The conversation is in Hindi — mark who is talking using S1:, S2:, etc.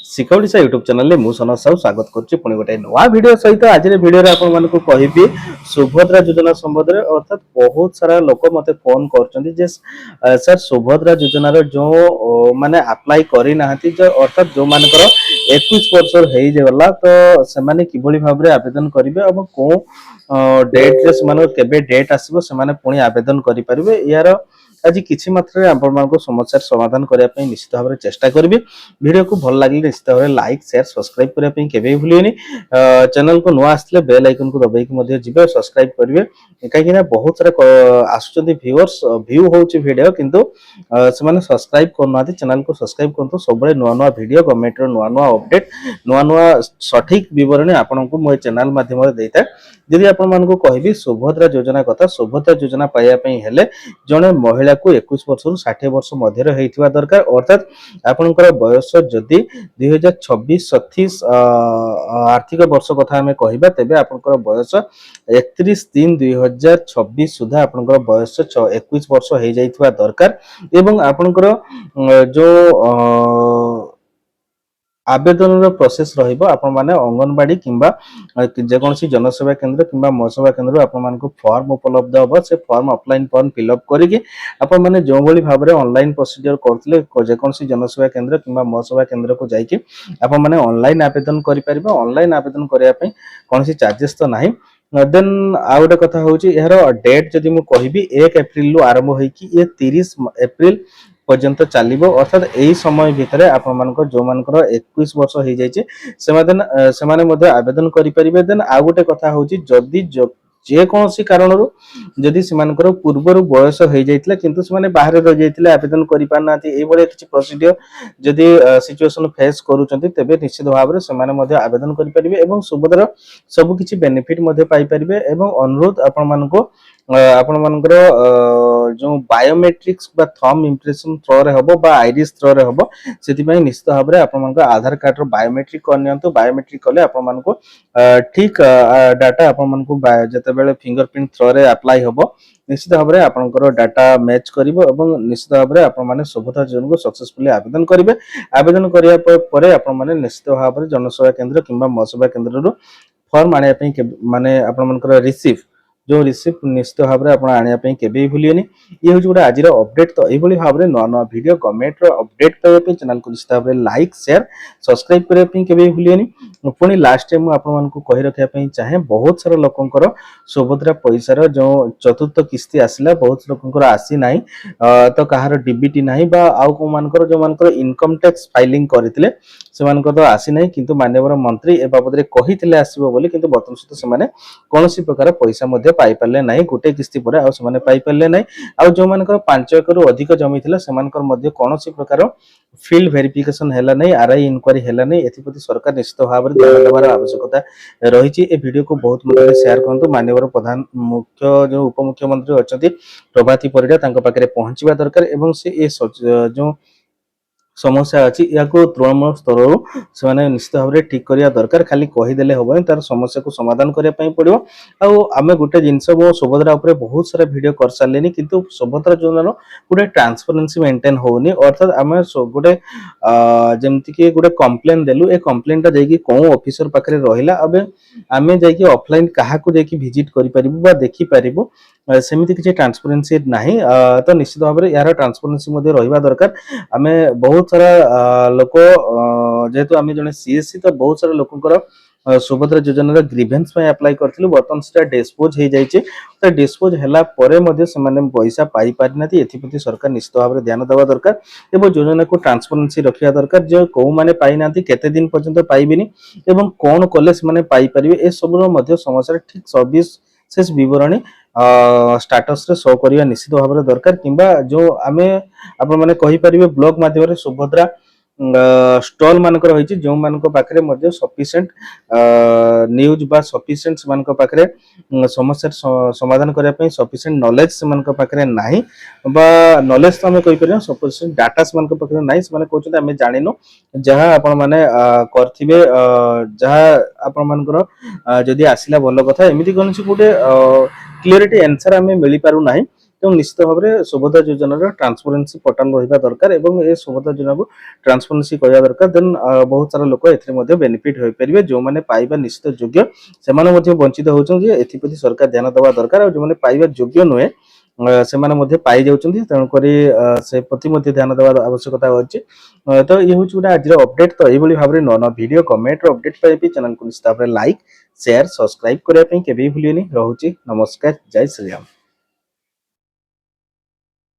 S1: शिखा यूट्यूब चैनल मु सनत साहू स्वागत करुच्ची पुणी गोटे नुआ वीडियो सहित आज वीडियो आपण कहि सुभद्रा योजना संबंध में अर्थात बहुत सारा लोक मत फोन कर सर सुभद्रा योजनार जो माने अप्लाई करना अर्थात जो मान 21 वर्ष होगला तो से किभली भाव आवेदन करेंगे और कौ डेट रे डेट आसो से पुणी आवेदन करेंगे यार आज किसी मात्रा आपण समस्या समाधान करने निश्चित भाव में चेष्टा करी वीडियो को भल लगे निश्चित भाव में लाइक शेयर सब्सक्राइब करने के भूलेनि चैनल को नुआ आसले बेल आइकन को दबाई जी सब्सक्राइब करेंगे कहीं बहुत सारा आसुच्च व्यूअर्स व्यू होची वीडियो किंतु से सब्सक्राइब करना चैनल को सब्सक्राइब करते सब नुआ नुआ वीडियो गवर्नमेंट नुआ नुआ अपडेट नुआ नुआ सठिक विवरणी आपण को मो चैनल माध्यम देता है जदि आपण को कहबी सुभद्रा योजना कथा सुभद्रा योजना पाइबापी हेले जड़े महिला को 21 वर्ष 60 वर्ष मध्य होता दरकार अर्थात आपणकर बयस जदि 2026-37 आर्थिक वर्ष कथा आम कहबा तेबे आपणकर बयस 31/3/2026 सुधा आपणकर बयस 21 वर्ष हो जाइथिबा दरकार एवं आपणकर जो आवेदन प्रोसेस रहिबो आपण माने अंगनवाड़ी किंबा जेकोसी जनसेवा केंद्र किंबा मोसेवा केंद्र आपण मानको फॉर्म उपलब्ध होबो से फॉर्म ऑफलाइन फॉर्म फिलअप करिके आपण माने जो भली भाबरे ऑनलाइन प्रोसीजर करथले जेकोसी जनसेवा केंद्र किंबा मोसेवा केंद्र को जाइके आपण माने ऑनलाइन आवेदन करि परिबो ऑनलाइन आवेदन करिया पई कोनसी चार्जेस तो नाही देन आ गोटे कथा होची यार डेट जदि मु कहबी 1 एप्रिल रु आरंभ होई कि ये 30 एप्रिल पर्यंत चलो अर्थात यही समय भितर आपण जो मान 21 वर्ष हो जाए आवेदन करें देन आ गोटे कथा हूँ जदि जेकोसी कारण जदि से पूर्वर बयस हो जाता किंतु से बाहर रही जाते आवेदन कर पारना किसी प्रोसीडियर जदि सिचुएशन फेस करुँच तेज निश्चित भाव में आवेदन करेंगे सुभद्रा सबकि बेनिफिट पाइपर अनुरोध आपण जो बायोमेट्रिक्स बा थंब इम्प्रेशन थ्रो रे हबो बा आइरिस थ्रो रे हबो सेति पई निश्चित भाव में आपण आधार कार्ड रो बायोमेट्रिक करनियंतु बायोमेट्रिक कले आपण ठीक डाटा आपण जते बेले फिंगरप्रिंट थ्रो रे अप्लाई हबो निश्चित भाव में आपनकर डाटा मैच करिवो एवं निश्चित भाव में आपण माने सुभद्रा योजना को सक्सेसफुली आवेदन करिवे आवेदन करिया परे आपण माने निश्चित भाव में जनसेवा केंद्र किंबा मोसेवा केंद्र रो फॉर्म आने पई माने आपण मानकर रिसीव जो रिसीव निश्चित भाव में आप आने के भूलिए ये हूँ गोटे आज अपडेट तो यही भाव में नुआ नुआ वीडियो गवर्नमेंट अपडेट पाइबा चैनल को निश्चित भाव में लाइक शेयर सब्सक्राइब करने के भूलिए पुणी लास्ट टाइम आपको कही रखापी चाहे बहुत सारा लोकंर सुभद्रा पैसार जो चतुर्थ किस्ती आसला बहुत लोकंर आसी ना तो कहार डीबीटी ना आउ कौ मानकर जो मानकर इनकम टैक्स फाइलिंग करते तो आसी ना किंतु माननीय मंत्री ए बाबद कही आसो बोली किंतु बर्तमान सुधा से कौन प्रकार पैसा पाई पारे ना गोटे किस्ती पर आने पाई पारे ना आ जो मान 5 एकड़ अधिक जमी थी से कौन प्रकार फील्ड वेरिफिकेशन है ना आरआई इनक्वारी है ना एप्रति सरकार निश्चित भाव में ध्यान देवार आवश्यकता रही वीडियो को बहुत मात्रा शेयर करूँ माननीय प्रधान मुख्य जो उपमुख्यमंत्री अच्छा प्रभाती परिड़ा पाखे पहुंचवा दरकार एवं से जो समस्या अच्छी या तृणमूल स्तर से निश्चित भाव में ठीक करने दरकार खाली कहीदेले हम तार समस्या को समाधान करने पड़ो आम गोटे जिनस मो सुभद्रा उपर बहुत सारा वीडियो कर सारे किंतु सुभद्रा योजनार गोटे ट्रांसपेरेन्सी मेंटेन होनी अर्थात आम गोटे जमती गोटे कंप्लेन देलु ए कंप्लेनटा जाकि कौ ऑफिसर पाखे रहा आम जा ऑफलाइन क्या भिजिट कर देखी पारू सेमती किसी ट्रांसपेरेन्सी ना तो निश्चित भाव में यार ट्रांसपेरेन्सी रहा दरकार आम बहुत सारा लोक जेहेतु आम जन सीएससी तो बहुत सारा लोकंर सुभद्रा योजना ग्रीवेंस अप्लाई करथिलु बर्तमान से डिस्पोज हो जाए डिस्पोज है पैसा पाई पारिना एप्रति सरकार निश्चित भाव में ध्यान देवा दरकार एवं योजना को ट्रांसपेरेन्सी रखा दरकार जो कौ मैंने पाई ना केते दिन पर्यंत पाइबेनी एवं कौन कले से पाई पारे ए सब समस्या ठीक सर्विस शेष विवरणी स्टाटस रे शो करवा निश्चित भाव में दरकार किंबा जो आमे आपण माने कहि परिबे ब्लॉग माध्यम सुभद्रा स्टॉल मानक रही जो मान पाखे सफिशिएंट न्यूज बा सफिशिएंट से पाखे समस्या समाधान करने सफिशिएंट नॉलेज से पाखे ना बा नॉलेज तो आम कहीपर सफिशिएंट डाटा से पाखे ना से कहते आम जानिनु जहाँ आपण मैंने करेंगे जहाँ आपण मानकर जदि आसला भल कथा एमती कौन गोटे क्लीयरिटी आंसर आम मिल पारना ତେଣୁ ନିଶ୍ଚିତ ଭାବରେ ସୁଭଦ୍ରା ଯୋଜନାର ଟ୍ରାନ୍ସପରେନ୍ସି ପଟାନ ରହିବା ଦରକାର ଏବଂ ଏ ସୁଭଦ୍ରା ଯୋଜନାକୁ ଟ୍ରାନ୍ସପରେନ୍ସି କରିବା ଦରକାର ଦେନ୍ ବହୁତ ସାରା ଲୋକ ଏଥିରେ ମଧ୍ୟ ବେନିଫିଟ୍ ହୋଇପାରିବେ ଯେଉଁମାନେ ପାଇବା ନିଶ୍ଚିତ ଯୋଗ୍ୟ ସେମାନେ ମଧ୍ୟ ବଞ୍ଚିତ ହେଉଛନ୍ତି ଏଥିପ୍ରତି ସରକାର ଧ୍ୟାନ ଦେବା ଦରକାର ଆଉ ଯେଉଁମାନେ ପାଇବା ଯୋଗ୍ୟ ନୁହେଁ ସେମାନେ ମଧ୍ୟ ପାଇ ଯାଉଛନ୍ତି ତେଣୁକରି ସେ ପ୍ରତି ମଧ୍ୟ ଧ୍ୟାନ ଦେବା ଆବଶ୍ୟକତା ଅଛି ତ ଇଏ ହେଉଛି ଗୋଟେ ଆଜିର ଅପଡେଟ୍ ତ ଏଇଭଳି ଭାବରେ ନୂଆ ନୂଆ ଭିଡ଼ିଓ କମେଣ୍ଟର ଅପଡେଟ୍ ପାଇଁ ବି ଚ୍ୟାନେଲକୁ ନିଶ୍ଚିତ ଭାବରେ ଲାଇକ୍ ସେୟାର ସବସ୍କ୍ରାଇବ୍ କରିବା ପାଇଁ କେବେ ବି ଭୁଲିବେନି ରହୁଛି ନମସ୍କାର ଜୟ ଶ୍ରୀରାମ।